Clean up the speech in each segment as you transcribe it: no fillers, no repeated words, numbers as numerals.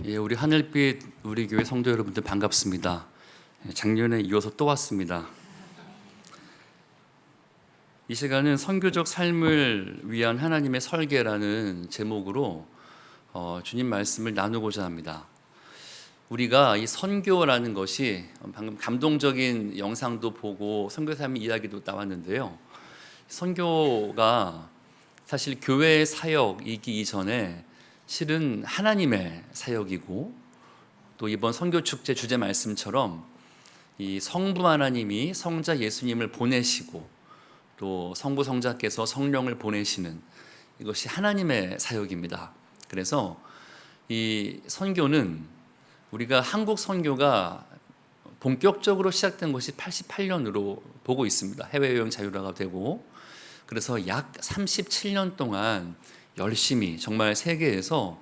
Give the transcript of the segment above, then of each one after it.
예, 우리 하늘빛 우리 교회 성도 여러분들 반갑습니다. 작년에 이어서 또 왔습니다. 이 시간은 선교적 삶을 위한 하나님의 설계라는 제목으로 주님 말씀을 나누고자 합니다. 우리가 이 선교라는 것이 방금 감동적인 영상도 보고 선교 삶 이야기도 나왔는데요. 선교가 사실 교회의 사역이기 이전에 실은 하나님의 사역이고, 또 이번 선교 축제 주제 말씀처럼 이 성부 하나님이 성자 예수님을 보내시고 또 성부 성자께서 성령을 보내시는 이것이 하나님의 사역입니다. 그래서 이 선교는 우리가 한국 선교가 본격적으로 시작된 것이 88년으로 보고 있습니다. 해외여행 자유화가 되고, 그래서 약 37년 동안 열심히 정말 세계에서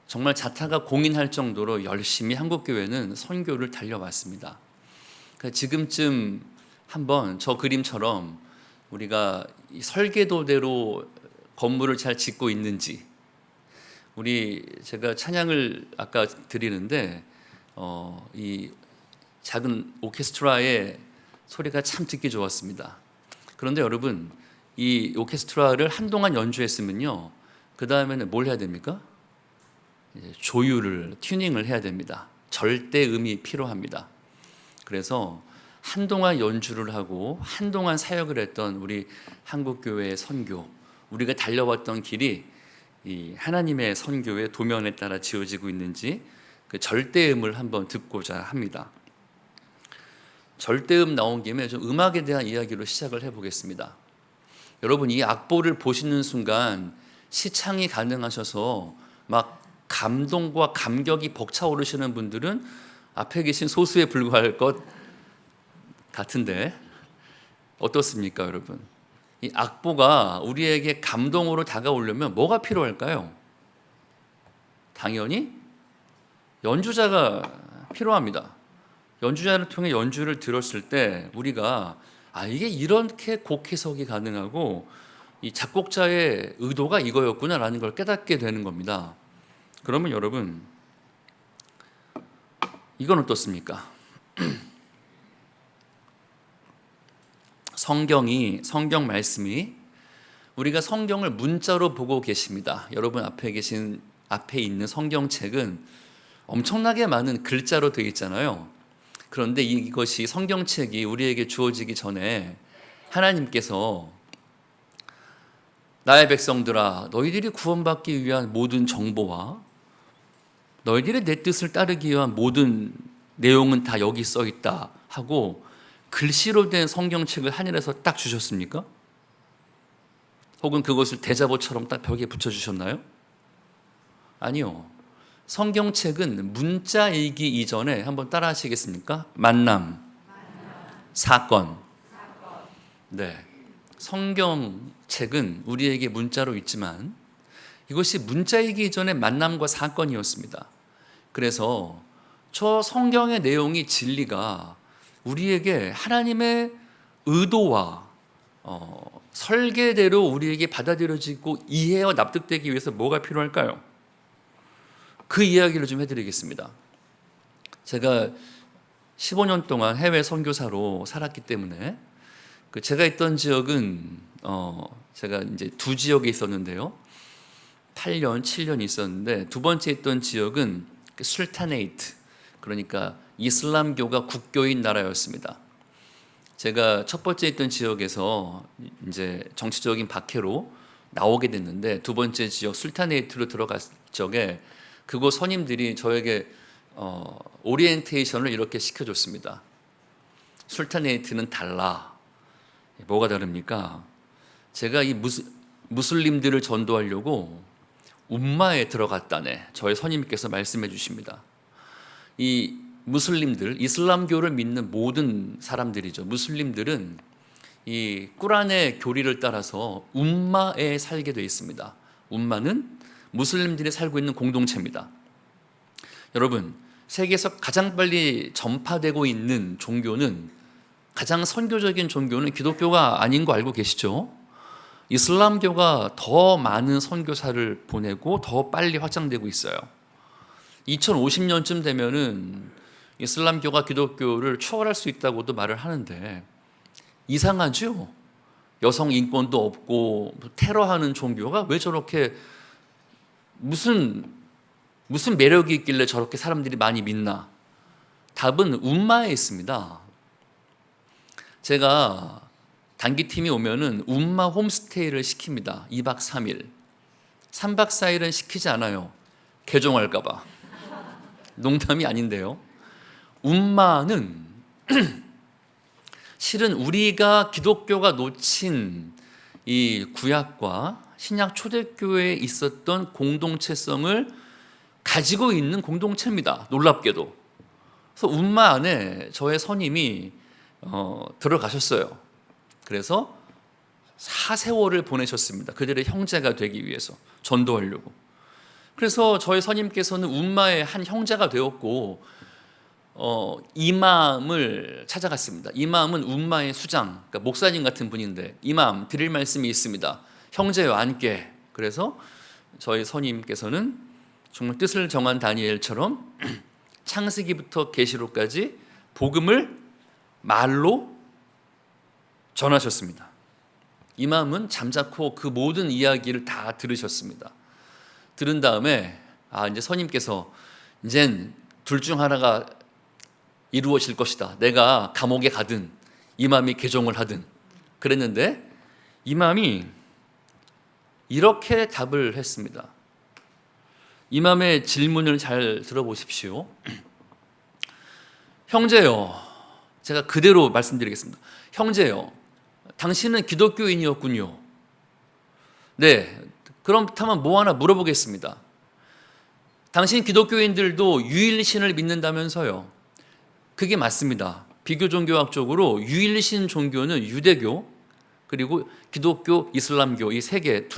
정말 자타가 공인할 정도로 열심히 한국교회는 선교를 달려왔습니다. 그러니까 지금쯤 한번 저 그림처럼 우리가 이 설계도대로 건물을 잘 짓고 있는지, 제가 찬양을 아까 드리는데 이 작은 오케스트라의 소리가 참 듣기 좋았습니다. 그런데 여러분, 이 오케스트라를 한동안 연주했으면요, 그 다음에는 뭘 해야 됩니까? 조율을, 튜닝을 해야 됩니다. 절대음이 필요합니다. 그래서 한동안 연주를 하고 한동안 사역을 했던 우리 한국교회의 선교, 우리가 달려왔던 길이 이 하나님의 선교의 도면에 따라 지어지고 있는지 그 절대음을 한번 듣고자 합니다. 절대음 나온 김에 좀 음악에 대한 이야기로 시작을 해보겠습니다. 여러분, 이 악보를 보시는 순간 시창이 가능하셔서 막 감동과 감격이 벅차오르시는 분들은 앞에 계신 소수에 불과할 것 같은데 어떻습니까, 여러분? 이 악보가 우리에게 감동으로 다가오려면 뭐가 필요할까요? 당연히 연주자가 필요합니다. 연주자를 통해 연주를 들었을 때 우리가 이게 이렇게 곡 해석이 가능하고 이 작곡자의 의도가 이거였구나라는 걸 깨닫게 되는 겁니다. 그러면 여러분, 이건 어떻습니까? 성경 말씀이, 우리가 성경을 문자로 보고 계십니다. 여러분 앞에 있는 성경책은 엄청나게 많은 글자로 되어 있잖아요. 그런데 이것이 성경책이 우리에게 주어지기 전에 하나님께서 나의 백성들아, 너희들이 구원받기 위한 모든 정보와 너희들이 내 뜻을 따르기 위한 모든 내용은 다 여기 써 있다 하고 글씨로 된 성경책을 하늘에서 딱 주셨습니까? 혹은 그것을 대자보처럼 딱 벽에 붙여주셨나요? 아니요. 성경책은 문자이기 이전에 한번 따라 하시겠습니까? 만남, 사건. 네. 성경책은 우리에게 문자로 있지만 이것이 문자이기 이전에 만남과 사건이었습니다. 그래서 저 성경의 내용이, 진리가 우리에게 하나님의 의도와 설계대로 우리에게 받아들여지고 이해와 납득되기 위해서 뭐가 필요할까요? 그 이야기를 좀 해드리겠습니다. 제가 15년 동안 해외 선교사로 살았기 때문에 제가 있던 지역은 제가 이제 두 지역에 있었는데요. 8년, 7년 있었는데 두 번째 있던 지역은 술타네이트, 그러니까 이슬람교가 국교인 나라였습니다. 제가 첫 번째 있던 지역에서 이제 정치적인 박해로 나오게 됐는데 두 번째 지역 술타네이트로 들어갔을 적에 그곳 선임들이 저에게 오리엔테이션을 이렇게 시켜줬습니다. 술타네이트는 달라. 뭐가 다릅니까? 제가 이 무슬림들을 전도하려고 움마에 들어갔다네. 저의 선임께서 말씀해 주십니다. 이 무슬림들, 이슬람교를 믿는 모든 사람들이죠. 무슬림들은 이 꾸란의 교리를 따라서 움마에 살게 되어 있습니다. 움마는 무슬림들이 살고 있는 공동체입니다. 여러분, 세계에서 가장 빨리 전파되고 있는 종교는, 가장 선교적인 종교는 기독교가 아닌 거 알고 계시죠? 이슬람교가 더 많은 선교사를 보내고 더 빨리 확장되고 있어요. 2050년쯤 되면은 이슬람교가 기독교를 초월할 수 있다고도 말을 하는데 이상하죠? 여성 인권도 없고 테러하는 종교가 왜 저렇게 무슨 매력이 있길래 저렇게 사람들이 많이 믿나? 답은 움마에 있습니다. 제가 단기팀이 오면은 움마 홈스테이를 시킵니다. 2박 3일. 3박 4일은 시키지 않아요. 개종할까봐. 농담이 아닌데요. 움마는 실은 우리가 기독교가 놓친 이 구약과 신약 초대교회에 있었던 공동체성을 가지고 있는 공동체입니다. 놀랍게도. 그래서 움마 안에 저의 선임이 들어가셨어요. 그래서 4세월을 보내셨습니다. 그들의 형제가 되기 위해서 전도하려고. 그래서 저희 선임께서는 움마의 한 형제가 되었고 이맘을 찾아갔습니다. 이맘은 움마의 수장, 그러니까 목사님 같은 분인데 이맘 드릴 말씀이 있습니다. 형제와 함께. 그래서 저희 선임께서는 정말 뜻을 정한 다니엘처럼 창세기부터 계시록까지 복음을 말로 전하셨습니다. 이맘은 잠자코 그 모든 이야기를 다 들으셨습니다. 들은 다음에 이제 선임께서 이젠 둘 중 하나가 이루어질 것이다. 내가 감옥에 가든 이맘이 개종을 하든. 그랬는데 이맘이 이렇게 답을 했습니다. 이맘의 질문을 잘 들어보십시오. 형제요, 제가 그대로 말씀드리겠습니다. 형제요, 당신은 기독교인이었군요. 네, 그렇다면 뭐 하나 물어보겠습니다. 당신 기독교인들도 유일신을 믿는다면서요. 그게 맞습니다. 비교종교학적으로 유일신 종교는 유대교, 그리고 기독교, 이슬람교 이 세 개,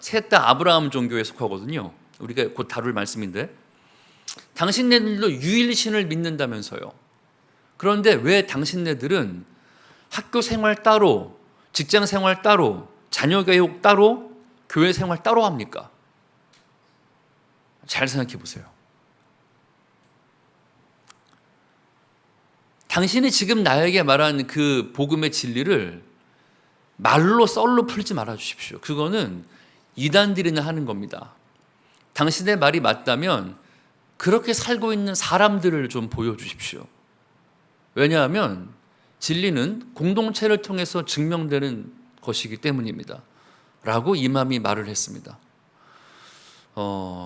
셋 다 아브라함 종교에 속하거든요. 우리가 곧 다룰 말씀인데 당신네들도 유일신을 믿는다면서요. 그런데 왜 당신네들은 학교 생활 따로, 직장 생활 따로, 자녀 교육 따로, 교회 생활 따로 합니까? 잘 생각해 보세요. 당신이 지금 나에게 말한 그 복음의 진리를 말로 썰로 풀지 말아 주십시오. 그거는 이단들이나 하는 겁니다. 당신의 말이 맞다면 그렇게 살고 있는 사람들을 좀 보여주십시오. 왜냐하면 진리는 공동체를 통해서 증명되는 것이기 때문입니다. 라고 이맘이 말을 했습니다.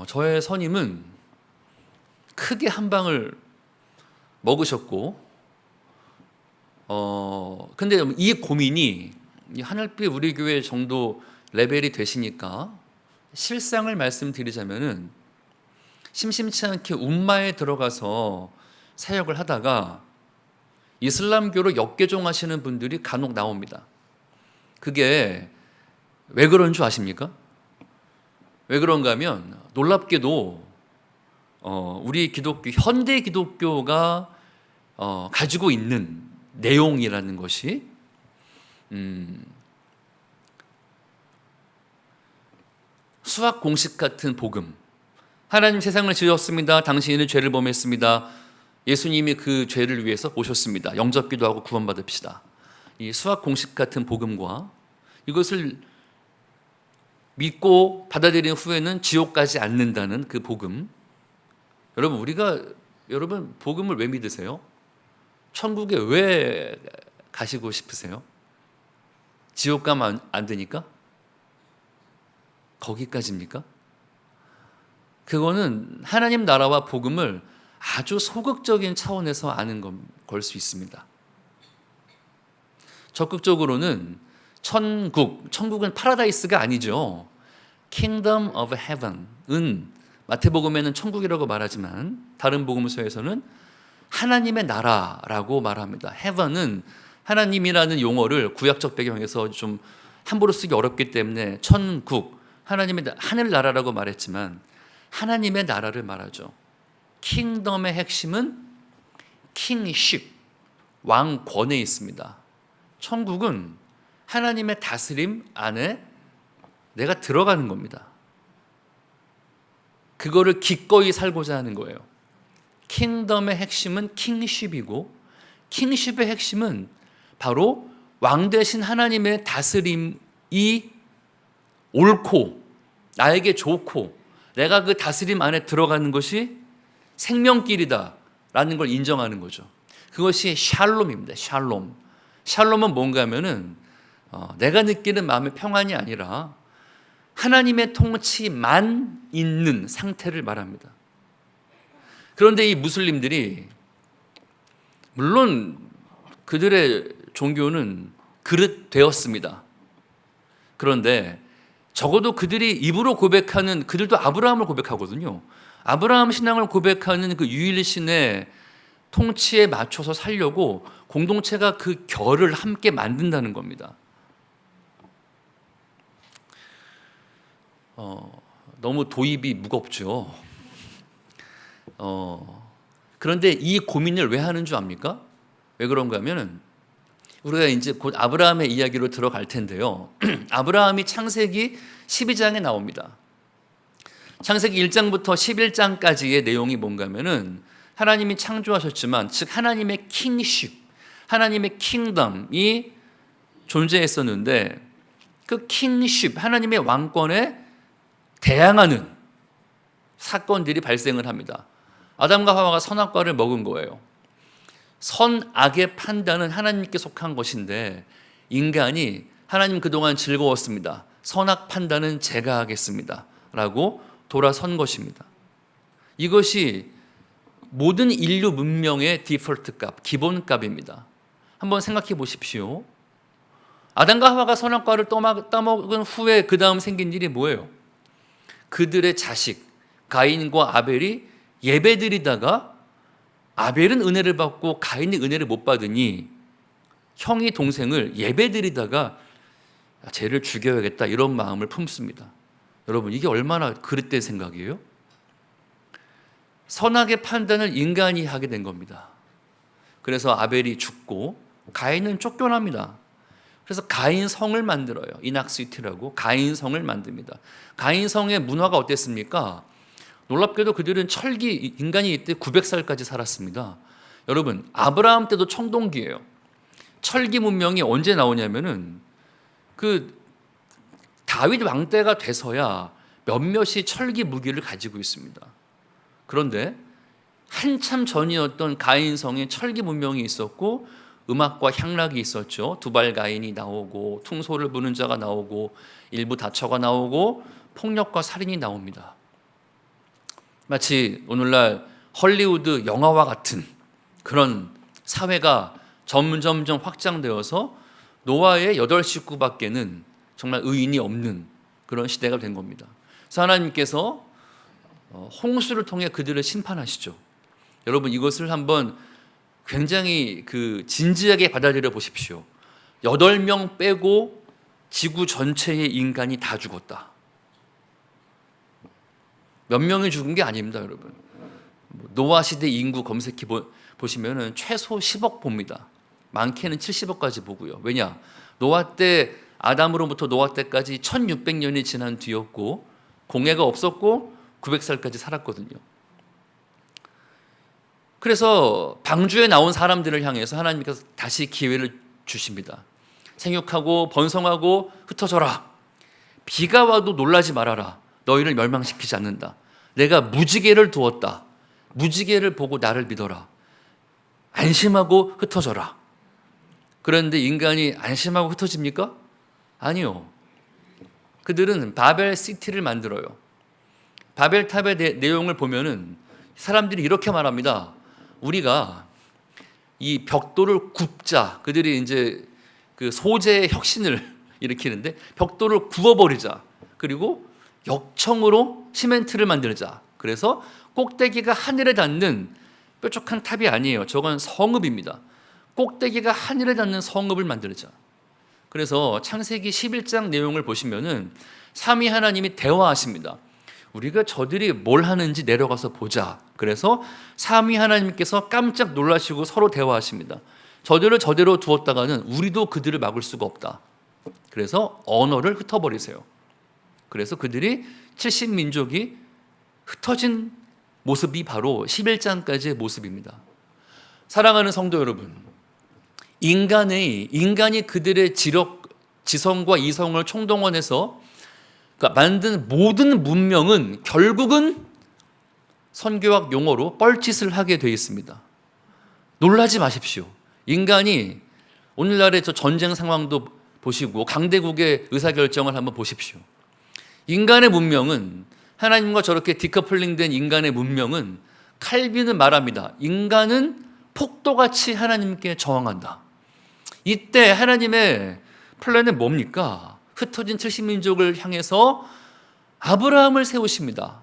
저의 선임은 크게 한 방을 먹으셨고, 근데 이 고민이 하늘빛 우리 교회 정도 레벨이 되시니까 실상을 말씀드리자면은 심심치 않게 움마에 들어가서 사역을 하다가 이슬람교로 역개종하시는 분들이 간혹 나옵니다. 그게 왜 그런 줄 아십니까? 왜 그런가 하면 놀랍게도 우리 기독교, 현대 기독교가 가지고 있는 내용이라는 것이 수학 공식 같은 복음, 하나님 세상을 지으셨습니다. 당신은 죄를 범했습니다. 예수님이 그 죄를 위해서 오셨습니다. 영접기도 하고 구원받읍시다. 이 수학 공식 같은 복음과 이것을 믿고 받아들인 후에는 지옥 가지 않는다는 그 복음. 여러분 복음을 왜 믿으세요? 천국에 왜 가시고 싶으세요? 지옥 가면 안 되니까? 거기까지입니까? 그거는 하나님 나라와 복음을 아주 소극적인 차원에서 아는 걸 수 있습니다. 적극적으로는 천국은 파라다이스가 아니죠. Kingdom of Heaven은 마태복음에는 천국이라고 말하지만 다른 복음서에서는 하나님의 나라라고 말합니다. Heaven은 하나님이라는 용어를 구약적 배경에서 좀 함부로 쓰기 어렵기 때문에 천국, 하나님의 하늘나라라고 말했지만 하나님의 나라를 말하죠. 킹덤의 핵심은 킹십, 왕권에 있습니다. 천국은 하나님의 다스림 안에 내가 들어가는 겁니다. 그거를 기꺼이 살고자 하는 거예요. 킹덤의 핵심은 킹십이고 킹십의 핵심은 바로 왕 대신 하나님의 다스림이 옳고 나에게 좋고 내가 그 다스림 안에 들어가는 것이 생명길이다 라는 걸 인정하는 거죠. 그것이 샬롬입니다. 샬롬. 샬롬은 뭔가 하면은 내가 느끼는 마음의 평안이 아니라 하나님의 통치만 있는 상태를 말합니다. 그런데 이 무슬림들이 물론 그들의 종교는 그릇되었습니다. 그런데 적어도 그들이 입으로 고백하는, 그들도 아브라함을 고백하거든요. 아브라함 신앙을 고백하는 그 유일신의 통치에 맞춰서 살려고 공동체가 그 결을 함께 만든다는 겁니다. 너무 도입이 무겁죠. 그런데 이 고민을 왜 하는 줄 압니까? 왜 그런가 하면은 우리가 이제 곧 아브라함의 이야기로 들어갈 텐데요. 아브라함이 창세기 12장에 나옵니다. 창세기 1장부터 11장까지의 내용이 뭔가 하면은 하나님이 창조하셨지만, 즉 하나님의 킹십, 하나님의 킹덤이 존재했었는데 그 킹십, 하나님의 왕권에 대항하는 사건들이 발생을 합니다. 아담과 하와가 선악과를 먹은 거예요. 선악의 판단은 하나님께 속한 것인데 인간이 하나님 그동안 즐거웠습니다. 선악 판단은 제가 하겠습니다. 라고 돌아선 것입니다. 이것이 모든 인류 문명의 디폴트 값, 기본값입니다. 한번 생각해 보십시오. 아담과 하와가 선악과를 따먹은 후에 그 다음 생긴 일이 뭐예요? 그들의 자식 가인과 아벨이 예배드리다가 아벨은 은혜를 받고 가인이 은혜를 못 받으니 형이 동생을 예배드리다가 쟤를 죽여야겠다 이런 마음을 품습니다. 여러분, 이게 얼마나 그릇된 생각이에요? 선악의 판단을 인간이 하게 된 겁니다. 그래서 아벨이 죽고 가인은 쫓겨납니다. 그래서 가인성을 만들어요. 이낙시티라고 가인성을 만듭니다. 가인성의 문화가 어땠습니까? 놀랍게도 그들은 철기, 인간이 이때 900살까지 살았습니다. 여러분, 아브라함 때도 청동기예요. 철기 문명이 언제 나오냐면은 그 다윗 왕 때가 돼서야 몇몇이 철기 무기를 가지고 있습니다. 그런데 한참 전이었던 가인성에 철기 문명이 있었고 음악과 향락이 있었죠. 두발 가인이 나오고 퉁소를 부는 자가 나오고 일부 다처가 나오고 폭력과 살인이 나옵니다. 마치 오늘날 헐리우드 영화와 같은 그런 사회가 점점 확장되어서 노아의 8식구밖에는 정말 의인이 없는 그런 시대가 된 겁니다. 그래서 하나님께서 홍수를 통해 그들을 심판하시죠. 여러분, 이것을 한번 굉장히 진지하게 받아들여 보십시오. 8명 빼고 지구 전체의 인간이 다 죽었다. 몇 명이 죽은 게 아닙니다, 여러분. 노아 시대 인구 검색해 보시면은 최소 10억 봅니다. 많게는 70억까지 보고요. 왜냐? 노아 때, 아담으로부터 노아 때까지 1600년이 지난 뒤였고 공해가 없었고 900살까지 살았거든요. 그래서 방주에 나온 사람들을 향해서 하나님께서 다시 기회를 주십니다. 생육하고 번성하고 흩어져라. 비가 와도 놀라지 말아라. 너희를 멸망시키지 않는다. 내가 무지개를 두었다. 무지개를 보고 나를 믿어라. 안심하고 흩어져라. 그런데 인간이 안심하고 흩어집니까? 아니요. 그들은 바벨 시티를 만들어요. 바벨탑의 내용을 보면은 사람들이 이렇게 말합니다. 우리가 이 벽돌을 굽자. 그들이 이제 그 소재의 혁신을 일으키는데 벽돌을 구워버리자. 그리고 역청으로 시멘트를 만들자. 그래서 꼭대기가 하늘에 닿는 뾰족한 탑이 아니에요. 저건 성읍입니다. 꼭대기가 하늘에 닿는 성읍을 만들자. 그래서 창세기 11장 내용을 보시면은 삼위 하나님이 대화하십니다. 우리가 저들이 뭘 하는지 내려가서 보자. 그래서 삼위 하나님께서 깜짝 놀라시고 서로 대화하십니다. 저들을 저대로 두었다가는 우리도 그들을 막을 수가 없다. 그래서 언어를 흩어버리세요. 그래서 그들이 70민족이 흩어진 모습이 바로 11장까지의 모습입니다. 사랑하는 성도 여러분, 인간이 그들의 지성과 이성을 총동원해서 만든 모든 문명은 결국은 선교학 용어로 뻘짓을 하게 되어 있습니다. 놀라지 마십시오. 인간이 오늘날의 저 전쟁 상황도 보시고 강대국의 의사결정을 한번 보십시오. 인간의 문명은, 하나님과 저렇게 디커플링된 인간의 문명은, 칼빈은 말합니다. 인간은 폭도같이 하나님께 저항한다. 이때 하나님의 플랜은 뭡니까? 흩어진 70민족을 향해서 아브라함을 세우십니다.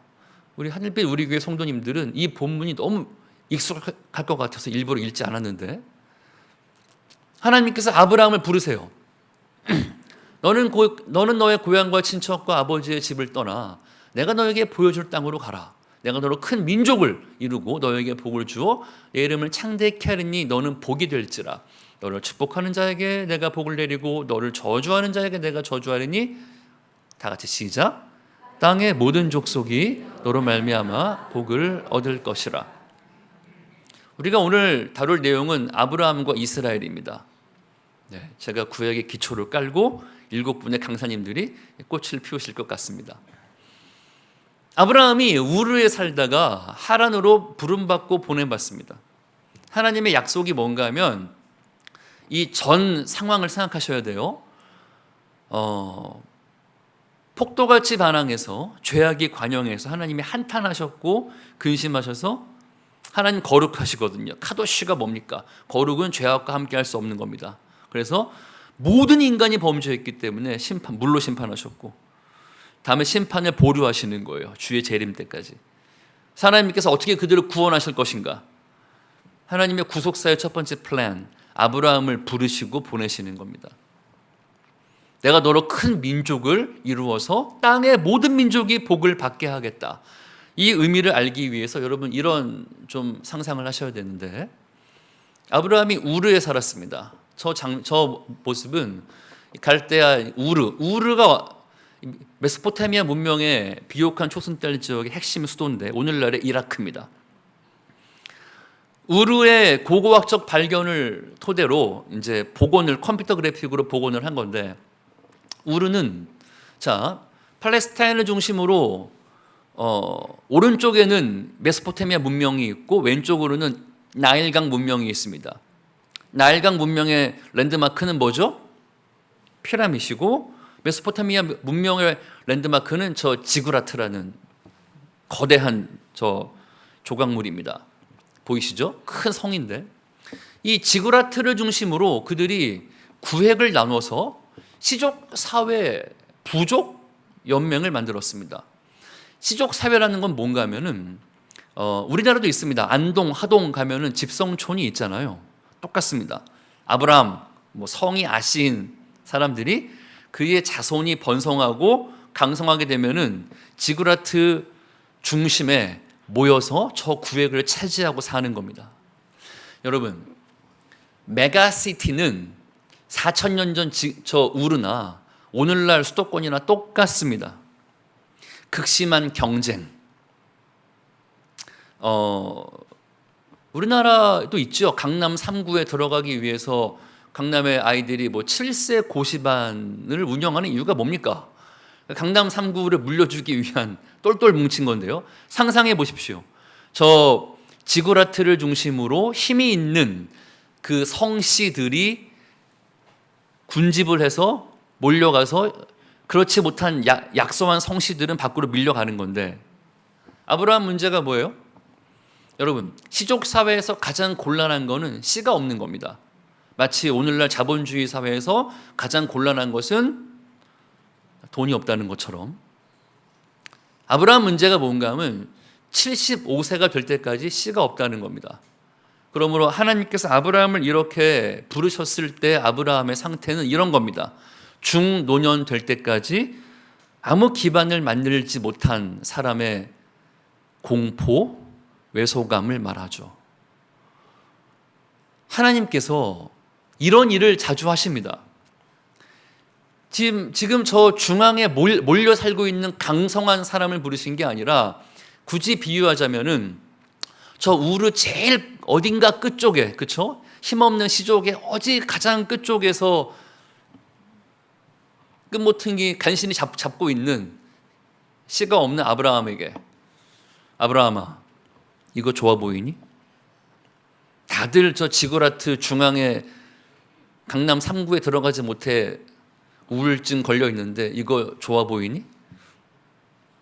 우리 하늘빛 우리 교회 성도님들은 이 본문이 너무 익숙할 것 같아서 일부러 읽지 않았는데, 하나님께서 아브라함을 부르세요. 너는 너의 고향과 친척과 아버지의 집을 떠나 내가 너에게 보여줄 땅으로 가라. 내가 너로 큰 민족을 이루고 너에게 복을 주어 내 이름을 창대케 하리니 너는 복이 될지라. 너를 축복하는 자에게 내가 복을 내리고 너를 저주하는 자에게 내가 저주하리니, 다 같이 시작. 땅의 모든 족속이 너로 말미암아 복을 얻을 것이라. 우리가 오늘 다룰 내용은 아브라함과 이스라엘입니다. 네, 제가 구약의 기초를 깔고 7분의 강사님들이 꽃을 피우실 것 같습니다. 아브라함이 우르에 살다가 하란으로 부름받고 보내받습니다. 하나님의 약속이 뭔가 하면 이 전 상황을 생각하셔야 돼요. 폭도같이 반항해서 죄악이 관영해서 하나님이 한탄하셨고 근심하셔서, 하나님 거룩하시거든요. 카도시가 뭡니까? 거룩은 죄악과 함께 할 수 없는 겁니다. 그래서 모든 인간이 범죄했기 때문에 물로 심판하셨고, 다음에 심판을 보류하시는 거예요. 주의 재림 때까지. 하나님께서 어떻게 그들을 구원하실 것인가? 하나님의 구속사의 첫 번째 플랜, 아브라함을 부르시고 보내시는 겁니다. 내가 너로 큰 민족을 이루어서 땅의 모든 민족이 복을 받게 하겠다. 이 의미를 알기 위해서 여러분 이런 좀 상상을 하셔야 되는데, 아브라함이 우르에 살았습니다. 저 모습은 갈대아 우르가 메소포타미아 문명의 비옥한 초승달 지역의 핵심 수도인데 오늘날의 이라크입니다. 우르의 고고학적 발견을 토대로 이제 컴퓨터 그래픽으로 복원을 한 건데, 우르는 팔레스타인을 중심으로 오른쪽에는 메소포타미아 문명이 있고 왼쪽으로는 나일강 문명이 있습니다. 나일강 문명의 랜드마크는 뭐죠? 피라밋이고, 메소포타미아 문명의 랜드마크는 저 지구라트라는 거대한 저 조각물입니다. 보이시죠? 큰 성인데, 이 지구라트를 중심으로 그들이 구획을 나눠서 시족 사회 부족 연맹을 만들었습니다. 시족 사회라는 건 뭔가 하면은 우리나라도 있습니다. 안동, 하동 가면은 집성촌이 있잖아요. 똑같습니다. 아브라함, 성이 아시인 사람들이 그의 자손이 번성하고 강성하게 되면은 지구라트 중심에 모여서 저 구획을 차지하고 사는 겁니다. 여러분, 메가시티는 4,000년 전 저 우르나 오늘날 수도권이나 똑같습니다. 극심한 경쟁. 우리나라도 있죠. 강남 3구에 들어가기 위해서 강남의 아이들이 7세 고시반을 운영하는 이유가 뭡니까? 강남 3구를 물려주기 위한 똘똘 뭉친 건데요. 상상해 보십시오. 저 지구라트를 중심으로 힘이 있는 그 성씨들이 군집을 해서 몰려가서, 그렇지 못한 약소한 성씨들은 밖으로 밀려가는 건데, 아브라함 문제가 뭐예요? 여러분, 시족 사회에서 가장 곤란한 거는 씨가 없는 겁니다. 마치 오늘날 자본주의 사회에서 가장 곤란한 것은 돈이 없다는 것처럼, 아브라함 문제가 뭔가 하면 75세가 될 때까지 씨가 없다는 겁니다. 그러므로 하나님께서 아브라함을 이렇게 부르셨을 때 아브라함의 상태는 이런 겁니다. 중노년 될 때까지 아무 기반을 만들지 못한 사람의 공포, 외소감을 말하죠. 하나님께서 이런 일을 자주 하십니다. 지금 저 중앙에 몰려 살고 있는 강성한 사람을 부르신 게 아니라 굳이 비유하자면은 저 우르 제일 어딘가 끝쪽에, 그쵸? 힘없는 시족의 어디 가장 끝쪽에서 끝모퉁이 간신히 잡고 있는 씨가 없는 아브라함에게, 아브라함아, 이거 좋아 보이니? 다들 저 지구라트 중앙에 강남 3구에 들어가지 못해 우울증 걸려 있는데 이거 좋아 보이니?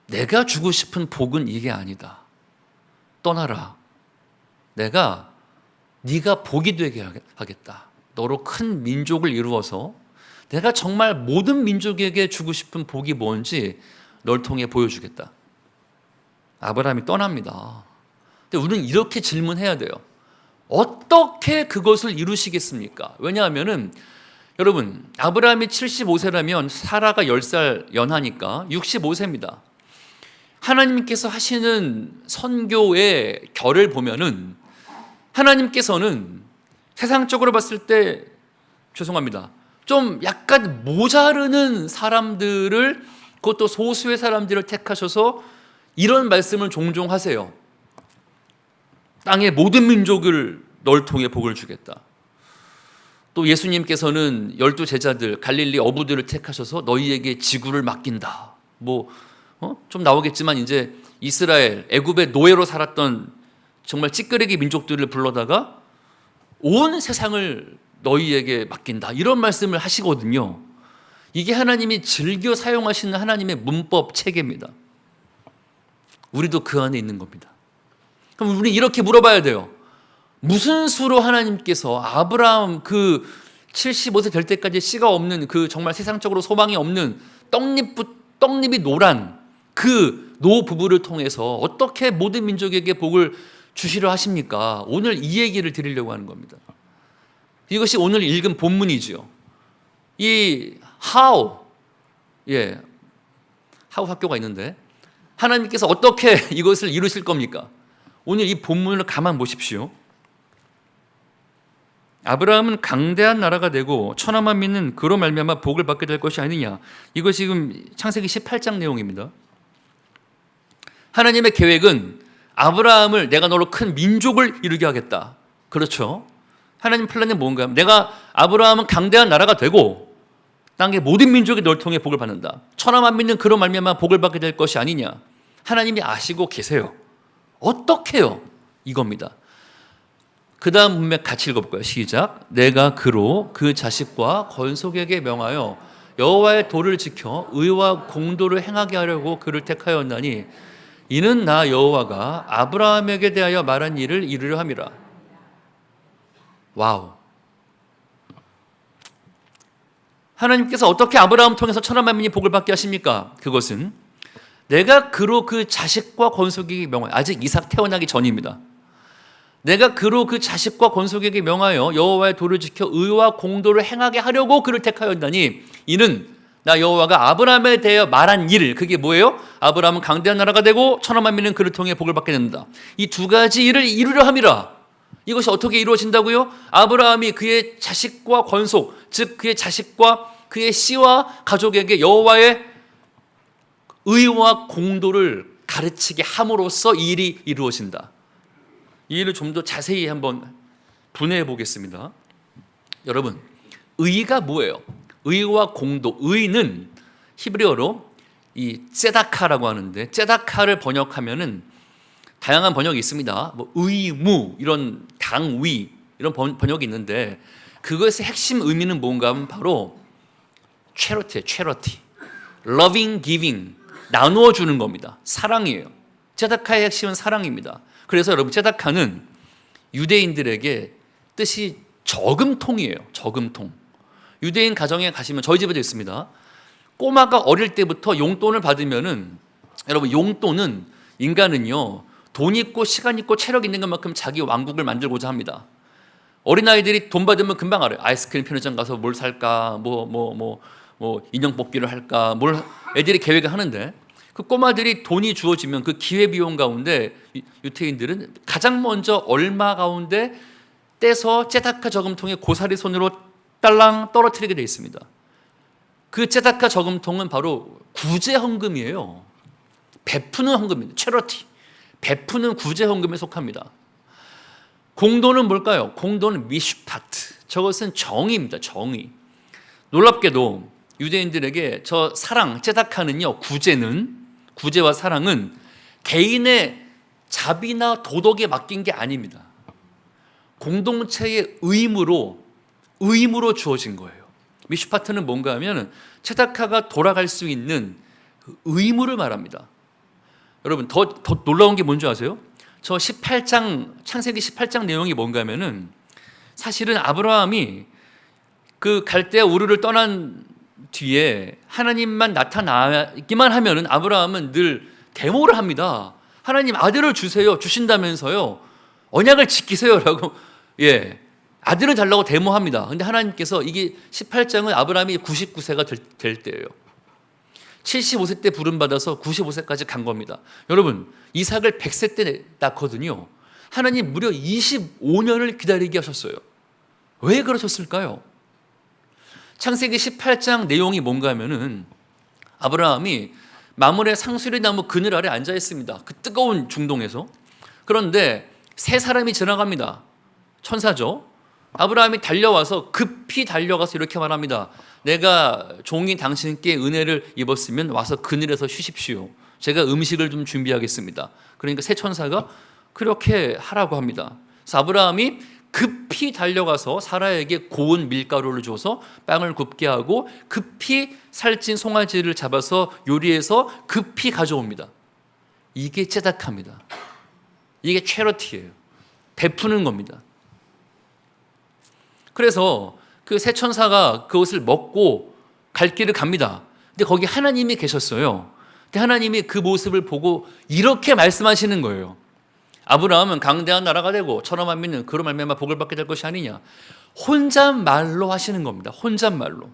내가 주고 싶은 복은 이게 아니다. 떠나라. 내가 네가 복이 되게 하겠다. 너로 큰 민족을 이루어서 내가 정말 모든 민족에게 주고 싶은 복이 뭔지 널 통해 보여주겠다. 아브라함이 떠납니다. 근데 우리는 이렇게 질문해야 돼요. 어떻게 그것을 이루시겠습니까? 왜냐하면은 여러분, 아브라함이 75세라면 사라가 10살 연하니까 65세입니다. 하나님께서 하시는 선교의 결을 보면은 하나님께서는 세상적으로 봤을 때 죄송합니다. 좀 약간 모자르는 사람들을, 그것도 소수의 사람들을 택하셔서 이런 말씀을 종종 하세요. 땅의 모든 민족을 널 통해 복을 주겠다. 또 예수님께서는 12 제자들 갈릴리 어부들을 택하셔서 너희에게 지구를 맡긴다. 좀 나오겠지만 이제 이스라엘 애굽의 노예로 살았던 정말 찌끄레기 민족들을 불러다가 온 세상을 너희에게 맡긴다. 이런 말씀을 하시거든요. 이게 하나님이 즐겨 사용하시는 하나님의 문법 체계입니다. 우리도 그 안에 있는 겁니다. 그럼 우리는 이렇게 물어봐야 돼요. 무슨 수로 하나님께서 아브라함 그 75세 될 때까지 씨가 없는 그 정말 세상적으로 소망이 없는 떡잎이 노란 그 노부부를 통해서 어떻게 모든 민족에게 복을 주시려 하십니까? 오늘 이 얘기를 드리려고 하는 겁니다. 이것이 오늘 읽은 본문이죠. 이 how 학교가 있는데 하나님께서 어떻게 이것을 이루실 겁니까? 오늘 이 본문을 가만 보십시오. 아브라함은 강대한 나라가 되고 천하만 믿는 그로 말미암아 복을 받게 될 것이 아니냐. 이거 지금 창세기 18장 내용입니다. 하나님의 계획은 아브라함을 내가 너로 큰 민족을 이루게 하겠다. 그렇죠? 하나님 플랜이 뭔가? 내가 아브라함은 강대한 나라가 되고 땅의 모든 민족이 널 통해 복을 받는다. 천하만 믿는 그로 말미암아 복을 받게 될 것이 아니냐. 하나님이 아시고 계세요. 어떻게요? 이겁니다. 그 다음 문맥 같이 읽어볼까요? 시작. 내가 그로 그 자식과 건속에게 명하여 여호와의 도를 지켜 의와 공도를 행하게 하려고 그를 택하였나니 이는 나 여호와가 아브라함에게 대하여 말한 일을 이루려 함이라. 와우. 하나님께서 어떻게 아브라함 통해서 천하 만민이 복을 받게 하십니까? 그것은 내가 그로 그 자식과 건속에게 명하여, 아직 이삭 태어나기 전입니다. 내가 그로 그 자식과 건속에게 명하여 여호와의 도를 지켜 의와 공도를 행하게 하려고 그를 택하였나니 이는 나 여호와가 아브라함에 대하여 말한 일, 그게 뭐예요? 아브라함은 강대한 나라가 되고 천하 만민은 그를 통해 복을 받게 된다. 이 두 가지 일을 이루려 함이라. 이것이 어떻게 이루어진다고요? 아브라함이 그의 자식과 건속, 즉 그의 자식과 그의 씨와 가족에게 여호와의 의와 공도를 가르치게 함으로써 이 일이 이루어진다. 이 일을 좀 더 자세히 한번 분해해 보겠습니다. 여러분, 의가 뭐예요? 의와 공도. 의는 히브리어로 이 ጼ다카라고 하는데, ጼ다카를 번역하면은 다양한 번역이 있습니다. 뭐 의무, 이런 당위, 이런 번역이 있는데 그것의 핵심 의미는 뭔가 하면 바로 charity, loving, giving, 나누어 주는 겁니다. 사랑이에요. ጼ다카의 핵심은 사랑입니다. 그래서 여러분, ጼ다카는 유대인들에게 뜻이 저금통이에요. 저금통. 유대인 가정에 가시면 저희 집에도 있습니다. 꼬마가 어릴 때부터 용돈을 받으면은, 여러분, 용돈은 인간은요 돈 있고 시간 있고 체력 있는 것만큼 자기 왕국을 만들고자 합니다. 어린아이들이 돈 받으면 금방 알아요. 아이스크림 편의점 가서 뭘 살까, 인형 뽑기를 할까, 애들이 계획을 하는데, 그 꼬마들이 돈이 주어지면 그 기회비용 가운데 유태인들은 가장 먼저 얼마 가운데 떼서 ጼ다카 저금통에 고사리 손으로 딸랑 떨어뜨리게 되어 있습니다. 그 ጼ다카 저금통은 바로 구제 헌금이에요. 베푸는 헌금입니다. 체러티. 베푸는 구제헌금에 속합니다. 공도는 뭘까요? 공도는 미슈파트. 저것은 정의입니다. 정의. 놀랍게도 유대인들에게 저 사랑, 째다카는요, 구제와 사랑은 개인의 자비나 도덕에 맡긴 게 아닙니다. 공동체의 의무로 주어진 거예요. 미슈파트는 뭔가 하면 째다카가 돌아갈 수 있는 의무를 말합니다. 여러분, 더 놀라운 게 뭔지 아세요? 저 18장, 창세기 18장 내용이 뭔가 하면은 사실은 아브라함이 그 갈대아 우르를 떠난 뒤에 하나님만 나타나기만 하면은 아브라함은 늘 데모를 합니다. 하나님 아들을 주세요. 주신다면서요. 언약을 지키세요라고 아들을 달라고 데모합니다. 근데 하나님께서 이게 18장은 아브라함이 99세가 될 때예요. 75세 때 부름받아서 95세까지 간 겁니다. 여러분, 이삭을 100세 때 낳거든요. 하나님 무려 25년을 기다리게 하셨어요. 왜 그러셨을까요? 창세기 18장 내용이 뭔가 하면은 아브라함이 마므레 상수리 나무 그늘 아래 앉아 있습니다. 그 뜨거운 중동에서. 그런데 세 사람이 지나갑니다. 천사죠. 아브라함이 달려와서 급히 달려가서 이렇게 말합니다. 내가 종이 당신께 은혜를 입었으면 와서 그늘에서 쉬십시오. 제가 음식을 좀 준비하겠습니다. 그러니까 세 천사가 그렇게 하라고 합니다. 그래서 아브라함이 급히 달려가서 사라에게 고운 밀가루를 줘서 빵을 굽게 하고 급히 살찐 송아지를 잡아서 요리해서 급히 가져옵니다. 이게 째다카입니다. 이게 체러티예요. 베푸는 겁니다. 그래서 그 세 천사가 그것을 먹고 갈 길을 갑니다. 근데 거기 하나님이 계셨어요. 근데 하나님이 그 모습을 보고 이렇게 말씀하시는 거예요. 아브라함은 강대한 나라가 되고 천하만 믿는 그로 말미암아 복을 받게 될 것이 아니냐. 혼잣말로 하시는 겁니다. 혼잣말로.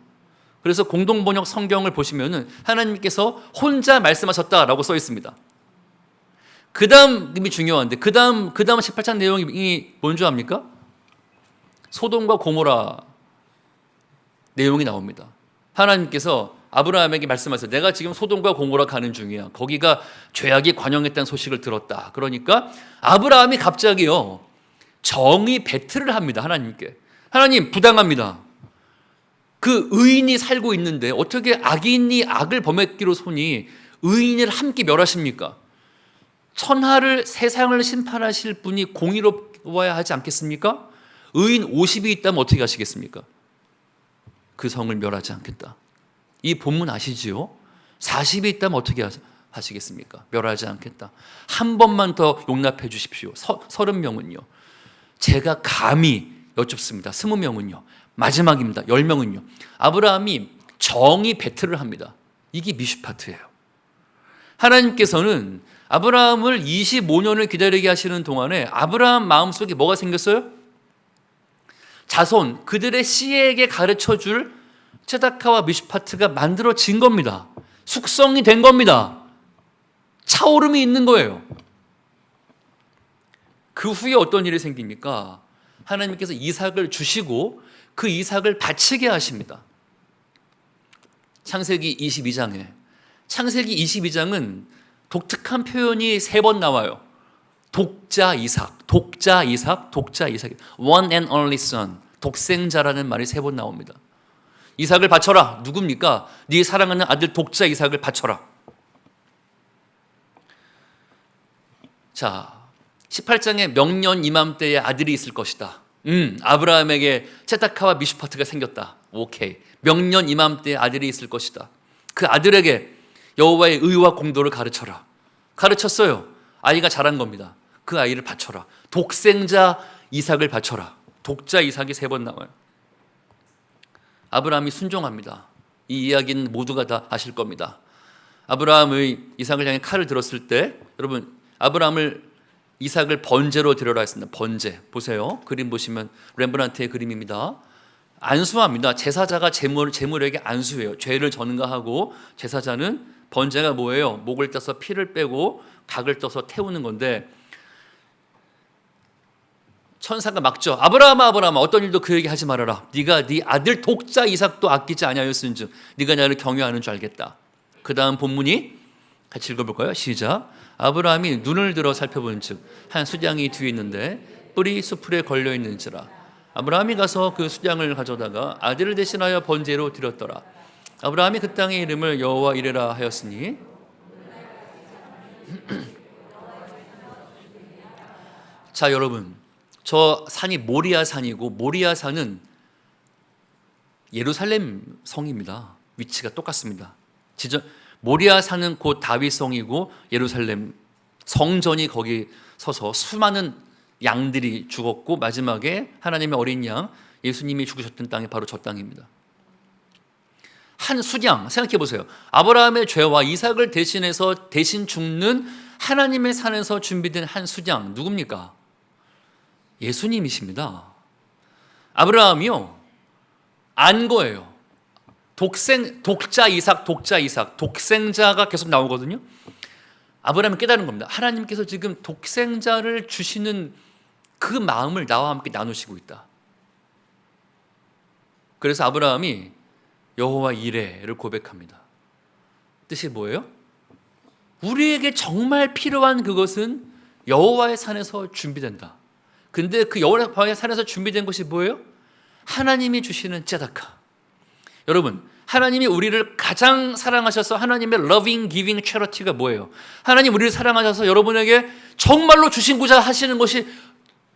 그래서 공동번역 성경을 보시면은 하나님께서 혼자 말씀하셨다라고 써 있습니다. 그 다음이 중요한데 그 다음 18장 내용이 뭔지 압니까? 소돔과 고모라 내용이 나옵니다. 하나님께서 아브라함에게 말씀하세요. 내가 지금 소돔과 고모라 가는 중이야. 거기가 죄악이 관영했다는 소식을 들었다. 그러니까 아브라함이 갑자기요 정의 배틀을 합니다. 하나님께. 하나님 부당합니다. 그 의인이 살고 있는데 어떻게 악인이 악을 범했기로 소니 의인을 함께 멸하십니까? 천하를 세상을 심판하실 분이 공의로워야 하지 않겠습니까? 의인 50이 있다면 어떻게 하시겠습니까? 그 성을 멸하지 않겠다. 이 본문 아시지요? 40이 있다면 어떻게 하시겠습니까? 멸하지 않겠다. 한 번만 더 용납해 주십시오. 30명은요. 제가 감히 여쭙습니다. 20명은요. 마지막입니다. 10명은요. 아브라함이 정의 배틀을 합니다. 이게 미슈파트예요. 하나님께서는 아브라함을 25년을 기다리게 하시는 동안에 아브라함 마음속에 뭐가 생겼어요? 자손, 그들의 씨에게 가르쳐줄 째다카와 미슈파트가 만들어진 겁니다. 숙성이 된 겁니다. 차오름이 있는 거예요. 그 후에 어떤 일이 생깁니까? 하나님께서 이삭을 주시고 그 이삭을 바치게 하십니다. 창세기 22장은 독특한 표현이 3번 나와요. 독자 이삭. One and only son. 독생자라는 말이 3번 나옵니다. 이삭을 바쳐라. 누굽니까? 네 사랑하는 아들 독자 이삭을 바쳐라. 자, 18장에 명년 이맘때에 아들이 있을 것이다. 아브라함에게 째다카와 미슈파트가 생겼다. 오케이. 명년 이맘때에 아들이 있을 것이다. 그 아들에게 여호와의 의와 공도를 가르쳐라. 가르쳤어요. 아이가 자란 겁니다. 그 아이를 바쳐라. 독생자 이삭을 바쳐라. 독자 이삭이 3번 나와요. 아브라함이 순종합니다. 이 이야기는 모두가 다 아실 겁니다. 아브라함의 이삭을 향해 칼을 들었을 때 여러분 이삭을 번제로 드려라 했습니다. 번제. 보세요. 그림 보시면 렘브란트의 그림입니다. 안수합니다. 제사자가 제물에게 안수해요. 죄를 전가하고 제사자는 번제가 뭐예요? 목을 떠서 피를 빼고 각을 떠서 태우는 건데 천사가 막죠. 아브라함아 어떤 일도 그에게 하지 말아라. 네가 네 아들 독자 이삭도 아끼지 아니하였은즉 네가 나를 경외하는 줄 알겠다. 그 다음 본문이 같이 읽어볼까요? 시작. 아브라함이 눈을 들어 살펴본즉 한 수장이 뒤에 있는데 뿔이 수풀에 걸려 있는지라. 아브라함이 가서 그 수장을 가져다가 아들을 대신하여 번제로 드렸더라. 아브라함이 그 땅의 이름을 여호와 이레라 하였으니 자, 여러분, 저 산이 모리아 산이고 모리아 산은 예루살렘 성입니다. 위치가 똑같습니다. 모리아 산은 곧 다윗 성이고 예루살렘 성전이 거기 서서 수많은 양들이 죽었고 마지막에 하나님의 어린 양 예수님이 죽으셨던 땅이 바로 저 땅입니다. 한 수장, 생각해 보세요. 아브라함의 죄와 이삭을 대신해서 대신 죽는 하나님의 산에서 준비된 한 수장, 누굽니까? 예수님이십니다. 아브라함이요, 안 거예요. 독자 이삭, 독생자가 계속 나오거든요. 아브라함이 깨달은 겁니다. 하나님께서 지금 독생자를 주시는 그 마음을 나와 함께 나누시고 있다. 그래서 아브라함이 여호와 이레를 고백합니다. 뜻이 뭐예요? 우리에게 정말 필요한 그것은 여호와의 산에서 준비된다. 근데 그 여호와의 산에서 준비된 것이 뭐예요? 하나님이 주시는 째다카. 여러분, 하나님이 우리를 가장 사랑하셔서 하나님의 loving, giving, charity가 뭐예요? 하나님 우리를 사랑하셔서 여러분에게 정말로 주신고자 하시는 것이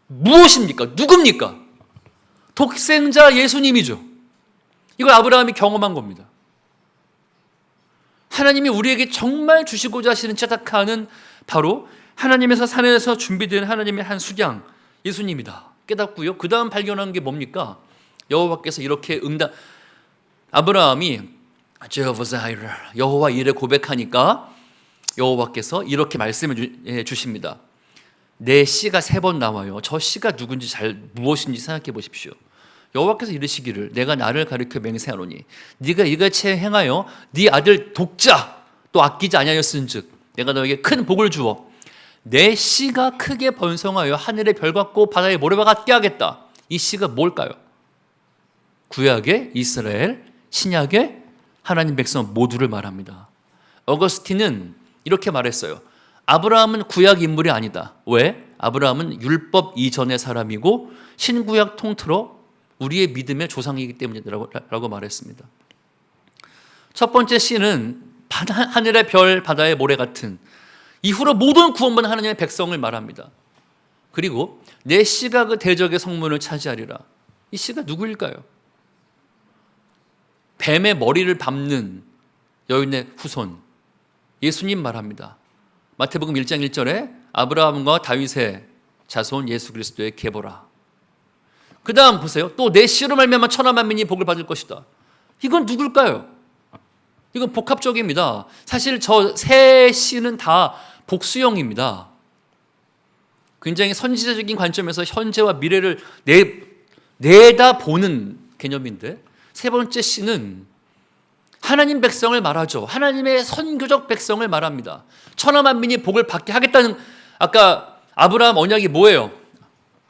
무엇입니까? 누굽니까? 독생자 예수님이죠. 이걸 아브라함이 경험한 겁니다. 하나님이 우리에게 정말 주시고자 하시는 째다카는 바로 하나님에서 산에서 준비된 하나님의 한 수장 예수님이다 깨닫고요. 그 다음 발견한 게 뭡니까? 여호와께서 이렇게 아브라함이 여호와 이레 고백하니까 여호와께서 이렇게 말씀해 주십니다. 내 씨가 3번 나와요. 저 씨가 누군지 무엇인지 생각해 보십시오. 여호와께서 이르시기를 내가 나를 가리켜 맹세하노니 네가 이같이 행하여 네 아들 독자 또 아끼지 아니하였은즉 내가 너에게 큰 복을 주어 내 씨가 크게 번성하여 하늘의 별 같고 바다의 모래와 같게 하겠다. 이 씨가 뭘까요? 구약의 이스라엘, 신약의 하나님 백성 모두를 말합니다. 어거스틴은 이렇게 말했어요. 아브라함은 구약 인물이 아니다. 왜? 아브라함은 율법 이전의 사람이고 신구약 통틀어 우리의 믿음의 조상이기 때문이라고 말했습니다. 첫 번째 씨는 하늘의 별, 바다의 모래 같은 이후로 모든 구원받은 하나님의 백성을 말합니다. 그리고 내 씨가 그 대적의 성문을 차지하리라. 이 씨가 누구일까요? 뱀의 머리를 밟는 여인의 후손 예수님 말합니다. 마태복음 1장 1절에 아브라함과 다윗의 자손 예수 그리스도의 계보라. 그 다음 보세요. 또 내 씨로 말미암아 천하 만민이 복을 받을 것이다. 이건 누굴까요? 이건 복합적입니다. 사실 저 세 씨는 다 복수형입니다. 굉장히 선지자적인 관점에서 현재와 미래를 내다보는 개념인데 세 번째 씨는 하나님 백성을 말하죠. 하나님의 선교적 백성을 말합니다. 천하 만민이 복을 받게 하겠다는 아까 아브라함 언약이 뭐예요?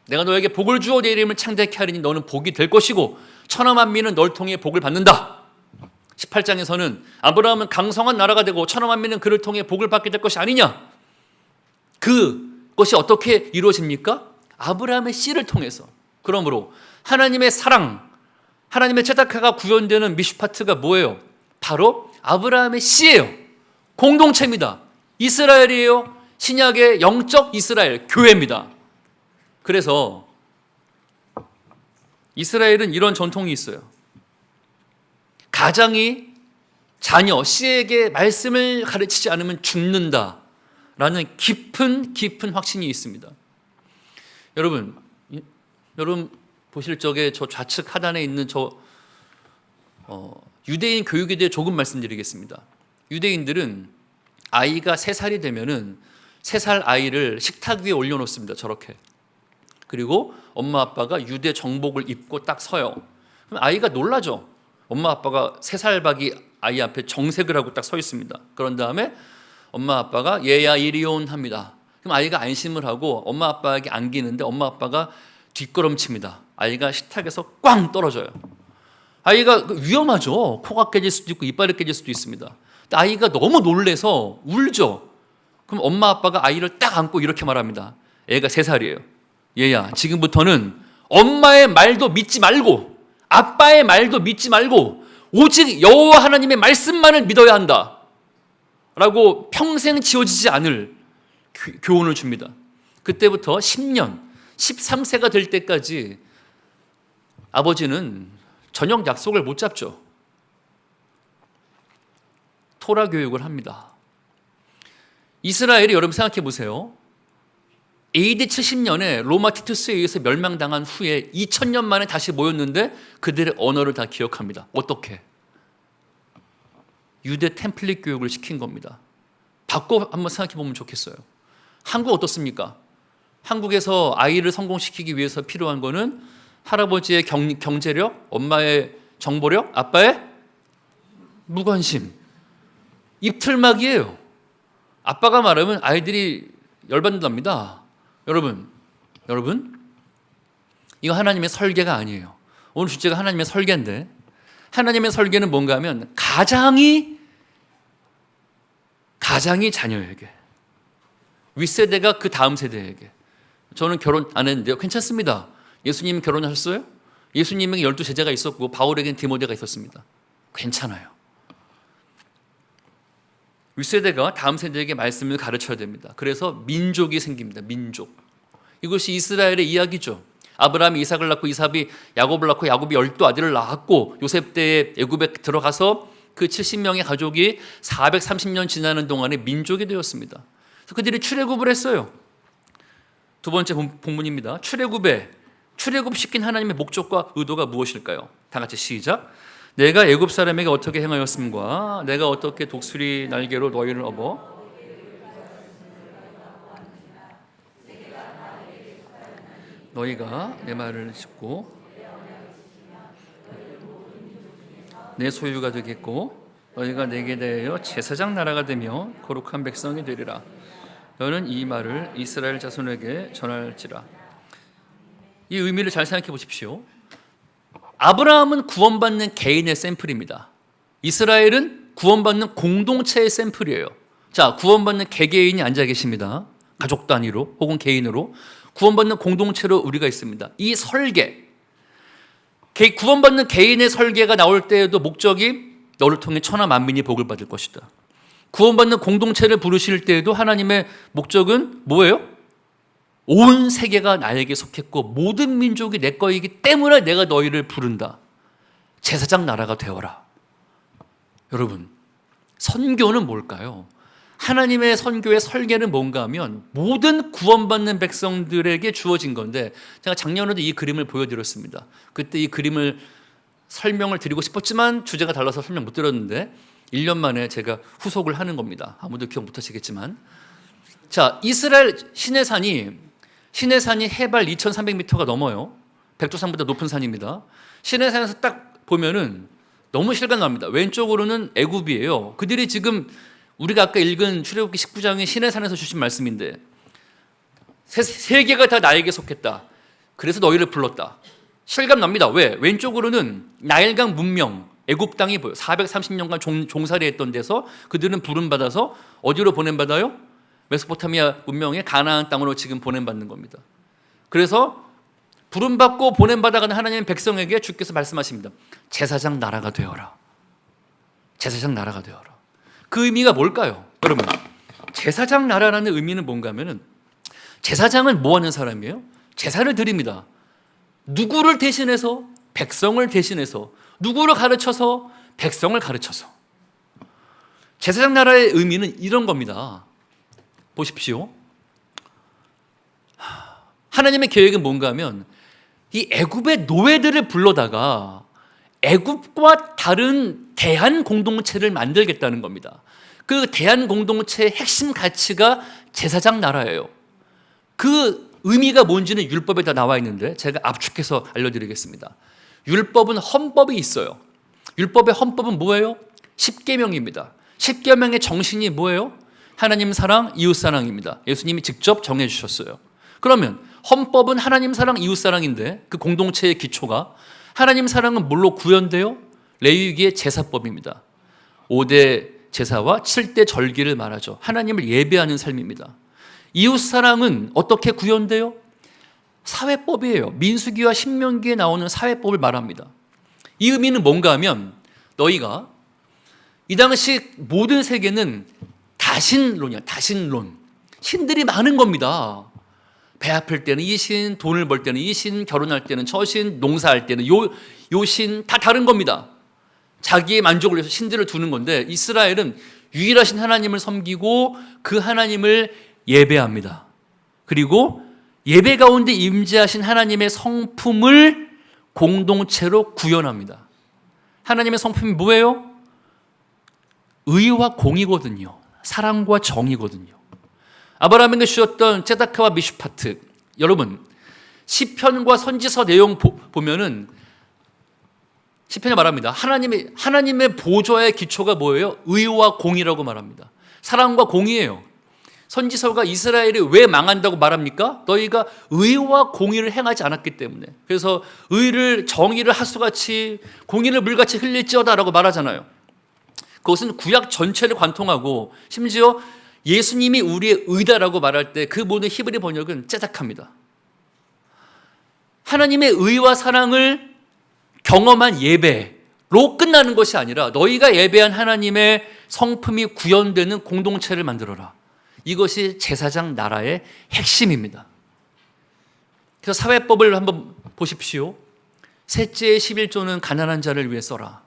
내가 너에게 복을 주어 내 이름을 창대케 하리니 너는 복이 될 것이고 천하 만민은 널 통해 복을 받는다. 18장에서는 아브라함은 강성한 나라가 되고 천하 만민은 그를 통해 복을 받게 될 것이 아니냐. 그것이 어떻게 이루어집니까? 아브라함의 씨를 통해서. 그러므로 하나님의 사랑, 하나님의 째다카가 구현되는 미슈파트가 뭐예요? 바로 아브라함의 씨예요. 공동체입니다. 이스라엘이에요. 신약의 영적 이스라엘, 교회입니다. 그래서 이스라엘은 이런 전통이 있어요. 가장이 자녀, 씨에게 말씀을 가르치지 않으면 죽는다라는 깊은 확신이 있습니다. 여러분 보실 적에 저 좌측 하단에 있는 유대인 교육에 대해 조금 말씀드리겠습니다. 유대인들은 아이가 3살이 되면은 3살 아이를 식탁 위에 올려놓습니다. 저렇게. 그리고 엄마 아빠가 유대 정복을 입고 딱 서요. 그럼 아이가 놀라죠. 엄마 아빠가 3살 박이 아이 앞에 정색을 하고 딱 서 있습니다. 그런 다음에 엄마 아빠가 얘야 이리 온 합니다. 그럼 아이가 안심을 하고 엄마 아빠에게 안기는데 엄마 아빠가 뒷걸음칩니다. 아이가 식탁에서 꽝 떨어져요. 아이가 위험하죠. 코가 깨질 수도 있고 이빨이 깨질 수도 있습니다. 아이가 너무 놀래서 울죠. 그럼 엄마 아빠가 아이를 딱 안고 이렇게 말합니다. 애가 3살이에요. 얘야, 지금부터는 엄마의 말도 믿지 말고 아빠의 말도 믿지 말고 오직 여호와 하나님의 말씀만을 믿어야 한다 라고 평생 지워지지 않을 교훈을 줍니다. 그때부터 10년, 13세가 될 때까지 아버지는 저녁 약속을 못 잡죠. 토라 교육을 합니다. 이스라엘이 여러분 생각해 보세요. AD 70년에 로마 티투스에 의해서 멸망당한 후에 2000년 만에 다시 모였는데 그들의 언어를 다 기억합니다. 어떻게? 유대 템플릿 교육을 시킨 겁니다. 바꿔 한번 생각해 보면 좋겠어요. 한국 어떻습니까? 한국에서 아이를 성공시키기 위해서 필요한 거는 할아버지의 경제력, 엄마의 정보력, 아빠의 무관심. 입틀막이에요. 아빠가 말하면 아이들이 열받는답니다. 여러분, 이거 하나님의 설계가 아니에요. 오늘 주제가 하나님의 설계인데 하나님의 설계는 뭔가 하면 가장이 자녀에게, 윗세대가 그 다음 세대에게. 저는 결혼 안 했는데요. 괜찮습니다. 예수님 결혼하셨어요? 예수님에게 12제자가 있었고 바울에게는 디모데가 있었습니다. 괜찮아요. 윗세대가 다음 세대에게 말씀을 가르쳐야 됩니다. 그래서 민족이 생깁니다. 민족. 이것이 이스라엘의 이야기죠. 아브라함이 이삭을 낳고 이삭이 야곱을 낳고 야곱이 12아들을 낳았고 요셉 때에 애굽에 들어가서 그 70명의 가족이 430년 지나는 동안에 민족이 되었습니다. 그래서 그들이 출애굽을 했어요. 두 번째 본문입니다. 출애굽시킨 하나님의 목적과 의도가 무엇일까요? 다 같이 시작. 내가 애굽 사람에게 어떻게 행하였음과 내가 어떻게 독수리 날개로 너희를 업어 너희가 내 말을 듣고 내 소유가 되겠고 너희가 내게 대하여 제사장 나라가 되며 거룩한 백성이 되리라. 너는 이 말을 이스라엘 자손에게 전할지라. 이 의미를 잘 생각해 보십시오. 아브라함은 구원받는 개인의 샘플입니다. 이스라엘은 구원받는 공동체의 샘플이에요. 자, 구원받는 개개인이 앉아 계십니다. 가족 단위로 혹은 개인으로 구원받는 공동체로 우리가 있습니다. 이 설계, 구원받는 개인의 설계가 나올 때에도 목적이 너를 통해 천하 만민이 복을 받을 것이다. 구원받는 공동체를 부르실 때에도 하나님의 목적은 뭐예요? 온 세계가 나에게 속했고 모든 민족이 내 거이기 때문에 내가 너희를 부른다. 제사장 나라가 되어라. 여러분, 선교는 뭘까요? 하나님의 선교의 설계는 뭔가 하면 모든 구원받는 백성들에게 주어진 건데 제가 작년에도 이 그림을 보여드렸습니다. 그때 이 그림을 설명을 드리고 싶었지만 주제가 달라서 설명 못 드렸는데 1년 만에 제가 후속을 하는 겁니다. 아무도 기억 못 하시겠지만, 자, 이스라엘 시내산이 해발 2300m가 넘어요. 백두산보다 높은 산입니다. 시내산에서 딱 보면은 너무 실감납니다. 왼쪽으로는 애굽이에요. 그들이 지금 우리가 아까 읽은 출애굽기 19장의 시내산에서 주신 말씀인데 세계가 다 나에게 속했다. 그래서 너희를 불렀다. 실감납니다. 왜? 왼쪽으로는 나일강 문명, 애굽 땅이 보여요. 430년간 종살이했던 데서 그들은 부름받아서 어디로 보냄받아요? 메소포타미아 문명의 가나안 땅으로 지금 보냄받는 겁니다. 그래서 부름받고 보냄받아가는 하나님의 백성에게 주께서 말씀하십니다. 제사장 나라가 되어라. 제사장 나라가 되어라. 그 의미가 뭘까요? 여러분, 제사장 나라라는 의미는 뭔가 하면은 제사장은 뭐 하는 사람이에요? 제사를 드립니다. 누구를 대신해서? 백성을 대신해서. 누구를 가르쳐서? 백성을 가르쳐서. 제사장 나라의 의미는 이런 겁니다. 보십시오. 하나님의 계획은 뭔가 하면 이 애굽의 노예들을 불러다가 애굽과 다른 대한 공동체를 만들겠다는 겁니다. 그 대한 공동체의 핵심 가치가 제사장 나라예요. 그 의미가 뭔지는 율법에 다 나와 있는데 제가 압축해서 알려드리겠습니다. 율법은 헌법이 있어요. 율법의 헌법은 뭐예요? 10계명입니다. 10계명의 정신이 뭐예요? 하나님 사랑, 이웃 사랑입니다. 예수님이 직접 정해 주셨어요. 그러면 헌법은 하나님 사랑, 이웃 사랑인데 그 공동체의 기초가 하나님 사랑은 뭘로 구현돼요? 레위기의 제사법입니다. 5대 제사와 7대 절기를 말하죠. 하나님을 예배하는 삶입니다. 이웃사랑은 어떻게 구현돼요? 사회법이에요. 민수기와 신명기에 나오는 사회법을 말합니다. 이 의미는 뭔가 하면 너희가 이 당시 모든 세계는 다신론이야. 다신론. 신들이 많은 겁니다. 배 아플 때는 이 신, 돈을 벌 때는 이 신, 결혼할 때는 저 신, 농사할 때는 요 신, 다 다른 겁니다. 자기의 만족을 위해서 신들을 두는 건데 이스라엘은 유일하신 하나님을 섬기고 그 하나님을 예배합니다. 그리고 예배 가운데 임재하신 하나님의 성품을 공동체로 구현합니다. 하나님의 성품이 뭐예요? 의와 공이거든요. 사랑과 정이거든요. 아브라함에게 주셨던 ጼ다크와 미슈파트, 여러분 시편과 선지서 내용 보면은 시편이 말합니다. 하나님의 보좌의 기초가 뭐예요? 의와 공이라고 말합니다. 사랑과 공이에요. 선지서가 이스라엘이 왜 망한다고 말합니까? 너희가 의와 공의를 행하지 않았기 때문에. 그래서 의를 정의를 하수같이 공의를 물같이 흘릴지어다라고 말하잖아요. 그것은 구약 전체를 관통하고 심지어 예수님이 우리의 의다라고 말할 때 그 모든 히브리 번역은 째작합니다. 하나님의 의와 사랑을 경험한 예배로 끝나는 것이 아니라 너희가 예배한 하나님의 성품이 구현되는 공동체를 만들어라. 이것이 제사장 나라의 핵심입니다. 그래서 사회법을 한번 보십시오. 셋째의 11조는 가난한 자를 위해 써라.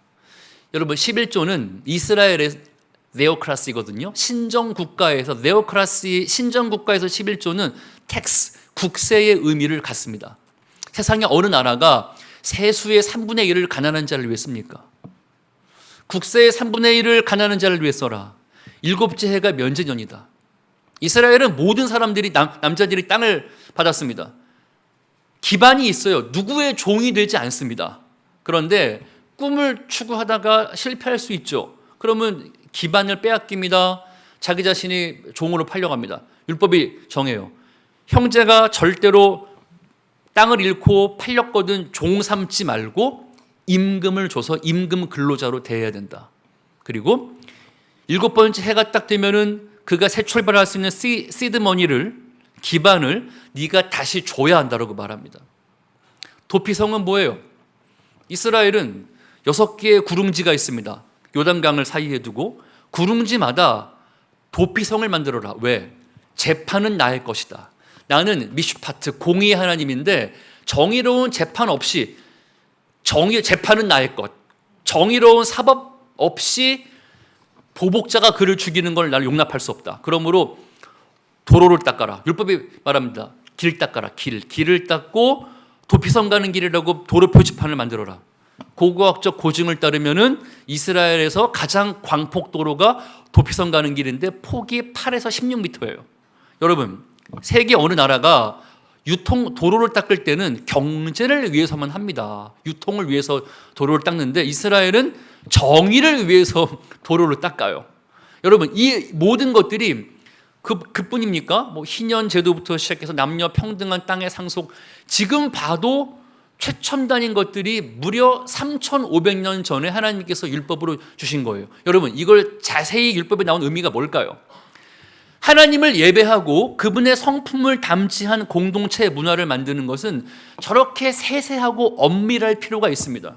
여러분 11조는 이스라엘의 네오크라시거든요. 신정국가에서 네오크라시 신정국가에서 11조는 텍스, 국세의 의미를 갖습니다. 세상의 어느 나라가 세수의 3분의 1을 가난한 자를 위해 씁니까? 국세의 3분의 1을 가난한 자를 위해 써라. 일곱째 해가 면제년이다. 이스라엘은 모든 사람들이 남자들이 땅을 받았습니다. 기반이 있어요. 누구의 종이 되지 않습니다. 그런데 꿈을 추구하다가 실패할 수 있죠. 그러면 기반을 빼앗깁니다. 자기 자신이 종으로 팔려갑니다. 율법이 정해요. 형제가 절대로 땅을 잃고 팔렸거든 종 삼지 말고 임금을 줘서 임금 근로자로 대해야 된다. 그리고 7번째 해가 딱 되면은 그가 새 출발할 수 있는 시드머니를 기반을 네가 다시 줘야 한다고 말합니다. 도피성은 뭐예요? 이스라엘은 6개의 구릉지가 있습니다. 요단강을 사이에 두고 구릉지마다 도피성을 만들어라. 왜? 재판은 나의 것이다. 나는 미슈파트 공의의 하나님인데 정의로운 재판 없이 재판은 나의 것. 정의로운 사법 없이 보복자가 그를 죽이는 걸 나는 용납할 수 없다. 그러므로 도로를 닦아라. 율법이 말합니다. 길 닦아라. 길을 닦고 도피성 가는 길이라고 도로 표지판을 만들어라. 고고학적 고증을 따르면은 이스라엘에서 가장 광폭도로가 도피성 가는 길인데 폭이 8에서 16m예요. 여러분, 세계 어느 나라가 도로를 닦을 때는 경제를 위해서만 합니다. 유통을 위해서 도로를 닦는데 이스라엘은 정의를 위해서 도로를 닦아요. 여러분, 이 모든 것들이 그뿐입니까? 뭐 희년 제도부터 시작해서 남녀 평등한 땅의 상속, 지금 봐도 최첨단인 것들이 무려 3,500년 전에 하나님께서 율법으로 주신 거예요. 여러분, 이걸 자세히 율법에 나온 의미가 뭘까요? 하나님을 예배하고 그분의 성품을 담지한 공동체의 문화를 만드는 것은 저렇게 세세하고 엄밀할 필요가 있습니다.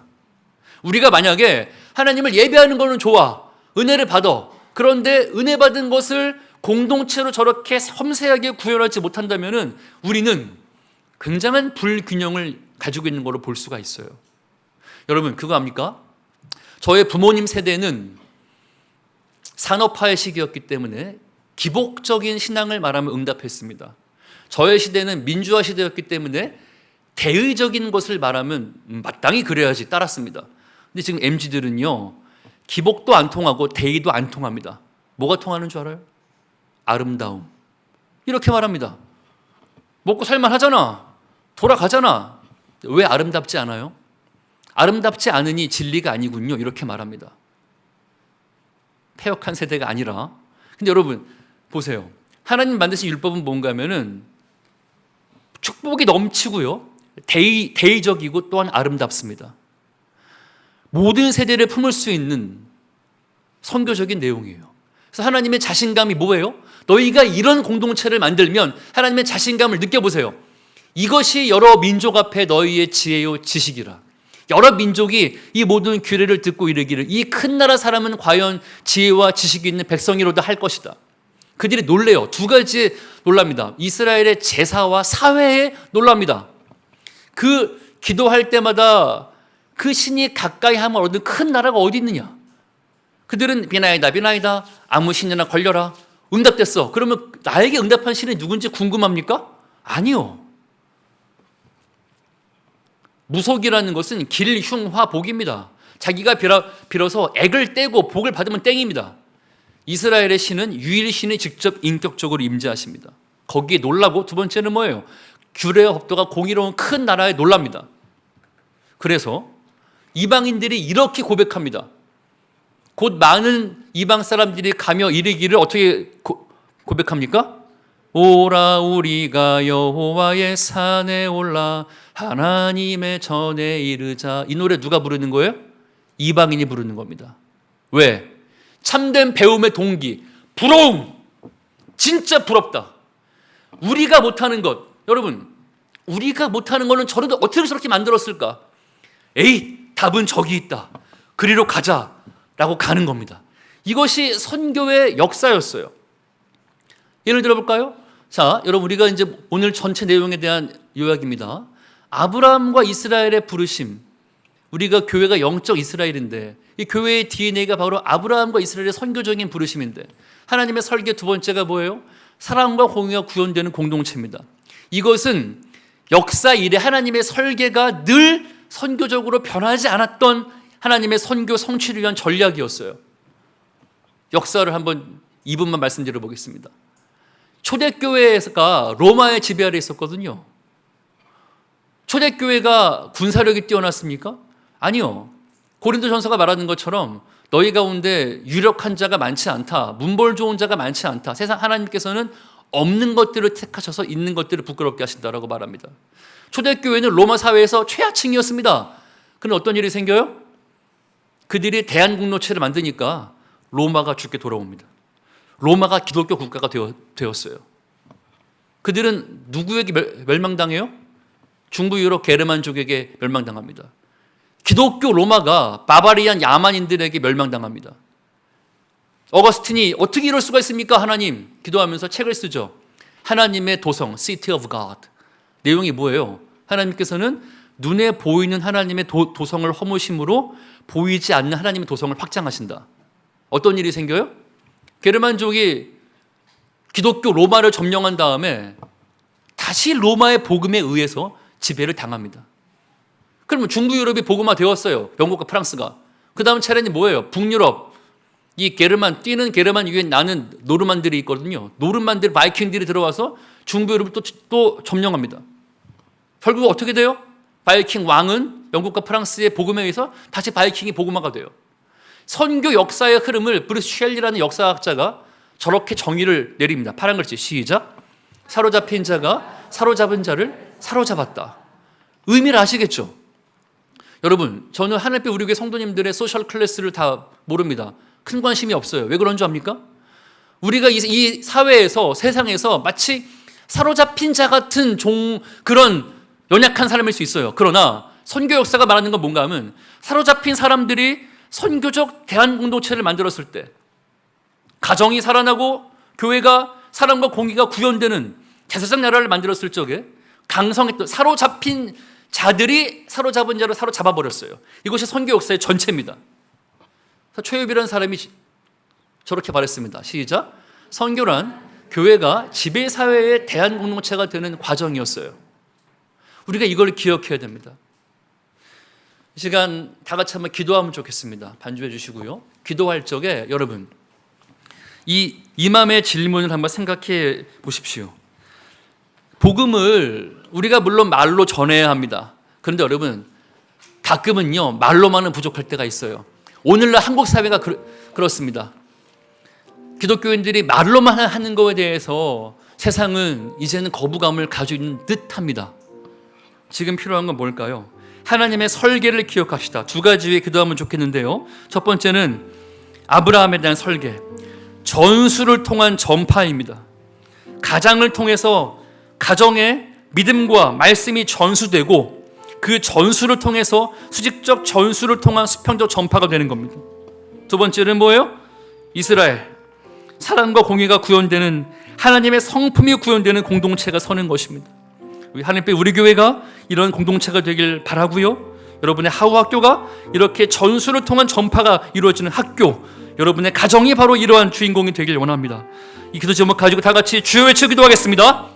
우리가 만약에 하나님을 예배하는 거는 좋아, 은혜를 받아. 그런데 은혜 받은 것을 공동체로 저렇게 섬세하게 구현하지 못한다면 우리는 굉장한 불균형을 가지고 있는 걸로 볼 수가 있어요. 여러분, 그거 압니까? 저의 부모님 세대는 산업화의 시기였기 때문에 기복적인 신앙을 말하면 응답했습니다. 저의 시대는 민주화 시대였기 때문에 대의적인 것을 말하면 마땅히 그래야지 따랐습니다. 근데 지금 MZ들은요, 기복도 안 통하고 대의도 안 통합니다. 뭐가 통하는 줄 알아요? 아름다움. 이렇게 말합니다. 먹고 살만 하잖아. 돌아가잖아. 왜 아름답지 않아요? 아름답지 않으니 진리가 아니군요. 이렇게 말합니다. 폐역한 세대가 아니라. 근데 여러분 보세요. 하나님 만드신 율법은 뭔가 하면은 축복이 넘치고요. 대의적이고 또한 아름답습니다. 모든 세대를 품을 수 있는 선교적인 내용이에요. 그래서 하나님의 자신감이 뭐예요? 너희가 이런 공동체를 만들면 하나님의 자신감을 느껴보세요. 이것이 여러 민족 앞에 너희의 지혜요 지식이라. 여러 민족이 이 모든 규례를 듣고 이르기를 이 큰 나라 사람은 과연 지혜와 지식이 있는 백성이로다 할 것이다. 그들이 놀래요. 두 가지 놀랍니다. 이스라엘의 제사와 사회에 놀랍니다. 그 기도할 때마다 그 신이 가까이 하면 얻는 큰 나라가 어디 있느냐. 그들은 비나이다 아무 신이나 걸려라. 응답됐어. 그러면 나에게 응답한 신이 누군지 궁금합니까? 아니요. 무속이라는 것은 길흉화복입니다. 자기가 빌어서 액을 떼고 복을 받으면 땡입니다. 이스라엘의 신은 유일신이 직접 인격적으로 임재하십니다. 거기에 놀라고 두 번째는 뭐예요? 규례와 법도가 공의로운 큰 나라에 놀랍니다. 그래서 이방인들이 이렇게 고백합니다. 곧 많은 이방 사람들이 가며 이르기를 어떻게 고백합니까? 오라 우리가 여호와의 산에 올라 하나님의 전에 이르자. 이 노래 누가 부르는 거예요? 이방인이 부르는 겁니다. 왜? 참된 배움의 동기, 부러움. 진짜 부럽다. 우리가 못하는 것, 여러분, 우리가 못하는 거는 저런데 어떻게 저렇게 만들었을까? 에이, 답은 저기 있다. 그리로 가자라고 가는 겁니다. 이것이 선교의 역사였어요. 예를 들어볼까요? 자, 여러분, 우리가 이제 오늘 전체 내용에 대한 요약입니다. 아브라함과 이스라엘의 부르심. 우리가 교회가 영적 이스라엘인데 이 교회의 DNA가 바로 아브라함과 이스라엘의 선교적인 부르심인데 하나님의 설계 두 번째가 뭐예요? 사랑과 공의가 구현되는 공동체입니다. 이것은 역사 이래 하나님의 설계가 늘 선교적으로 변하지 않았던 하나님의 선교 성취를 위한 전략이었어요. 역사를 한번 2분만 말씀드려 보겠습니다. 초대교회가 로마의 지배 아래 있었거든요. 초대교회가 군사력이 뛰어났습니까? 아니요. 고린도전서가 말하는 것처럼 너희 가운데 유력한 자가 많지 않다. 문벌 좋은 자가 많지 않다. 세상 하나님께서는 없는 것들을 택하셔서 있는 것들을 부끄럽게 하신다라고 말합니다. 초대교회는 로마 사회에서 최하층이었습니다. 그런데 어떤 일이 생겨요? 그들이 대한공동체를 만드니까 로마가 죽게 돌아옵니다. 로마가 기독교 국가가 되었어요. 그들은 누구에게 멸망당해요? 중부 유럽 게르만족에게 멸망당합니다. 기독교 로마가 바바리안 야만인들에게 멸망당합니다. 어거스틴이 어떻게 이럴 수가 있습니까? 하나님 기도하면서 책을 쓰죠. 하나님의 도성, City of God. 내용이 뭐예요? 하나님께서는 눈에 보이는 하나님의 도성을 허무심으로 보이지 않는 하나님의 도성을 확장하신다. 어떤 일이 생겨요? 게르만족이 기독교 로마를 점령한 다음에 다시 로마의 복음에 의해서 지배를 당합니다. 그러면 중부 유럽이 복음화 되었어요. 영국과 프랑스가. 그 다음 차례는 뭐예요? 북유럽. 이 게르만, 뛰는 게르만 위에 나는 노르만들이 있거든요. 노르만들, 바이킹들이 들어와서 중부 유럽을 또 점령합니다. 결국 어떻게 돼요? 바이킹 왕은 영국과 프랑스의 복음에 의해서 다시 바이킹이 복음화가 돼요. 선교 역사의 흐름을 브루스 쉘리라는 역사학자가 저렇게 정의를 내립니다. 파란 글씨 시작. 사로잡힌 자가 사로잡은 자를 사로잡았다. 의미를 아시겠죠? 여러분, 저는 하늘빛 우리 교회 성도님들의 소셜 클래스를 다 모릅니다. 큰 관심이 없어요. 왜 그런 줄 압니까? 우리가 이 사회에서, 세상에서 마치 사로잡힌 자 같은 그런 연약한 사람일 수 있어요. 그러나 선교 역사가 말하는 건 뭔가 하면 사로잡힌 사람들이 선교적 대한공동체를 만들었을 때 가정이 살아나고 교회가 사랑과 공의가 구현되는 제사장 나라를 만들었을 적에 강성했던 사로잡힌 자들이 사로잡은 자를 사로잡아버렸어요. 이것이 선교 역사의 전체입니다. 최유비라는 사람이 저렇게 말했습니다. 시작. 선교란 교회가 지배사회의 대한공동체가 되는 과정이었어요. 우리가 이걸 기억해야 됩니다. 이 시간 다 같이 한번 기도하면 좋겠습니다. 반주해 주시고요. 기도할 적에 여러분 이 이맘의 질문을 한번 생각해 보십시오. 복음을 우리가 물론 말로 전해야 합니다. 그런데 여러분 가끔은요 말로만은 부족할 때가 있어요. 오늘날 한국 사회가 그렇습니다. 기독교인들이 말로만 하는 것에 대해서 세상은 이제는 거부감을 가지고 있는 듯합니다. 지금 필요한 건 뭘까요? 하나님의 설계를 기억합시다. 두 가지 위에 기도하면 좋겠는데요. 첫 번째는 아브라함에 대한 설계, 전수를 통한 전파입니다. 가장을 통해서 가정의 믿음과 말씀이 전수되고 그 전수를 통해서 수직적 전수를 통한 수평적 전파가 되는 겁니다. 두 번째는 뭐예요? 이스라엘, 사랑과 공의가 구현되는, 하나님의 성품이 구현되는 공동체가 서는 것입니다. 하나님께 우리 교회가 이런 공동체가 되길 바라고요. 여러분의 하우 학교가 이렇게 전수를 통한 전파가 이루어지는 학교, 여러분의 가정이 바로 이러한 주인공이 되길 원합니다. 이 기도 제목 가지고 다 같이 주여 외쳐 기도하겠습니다.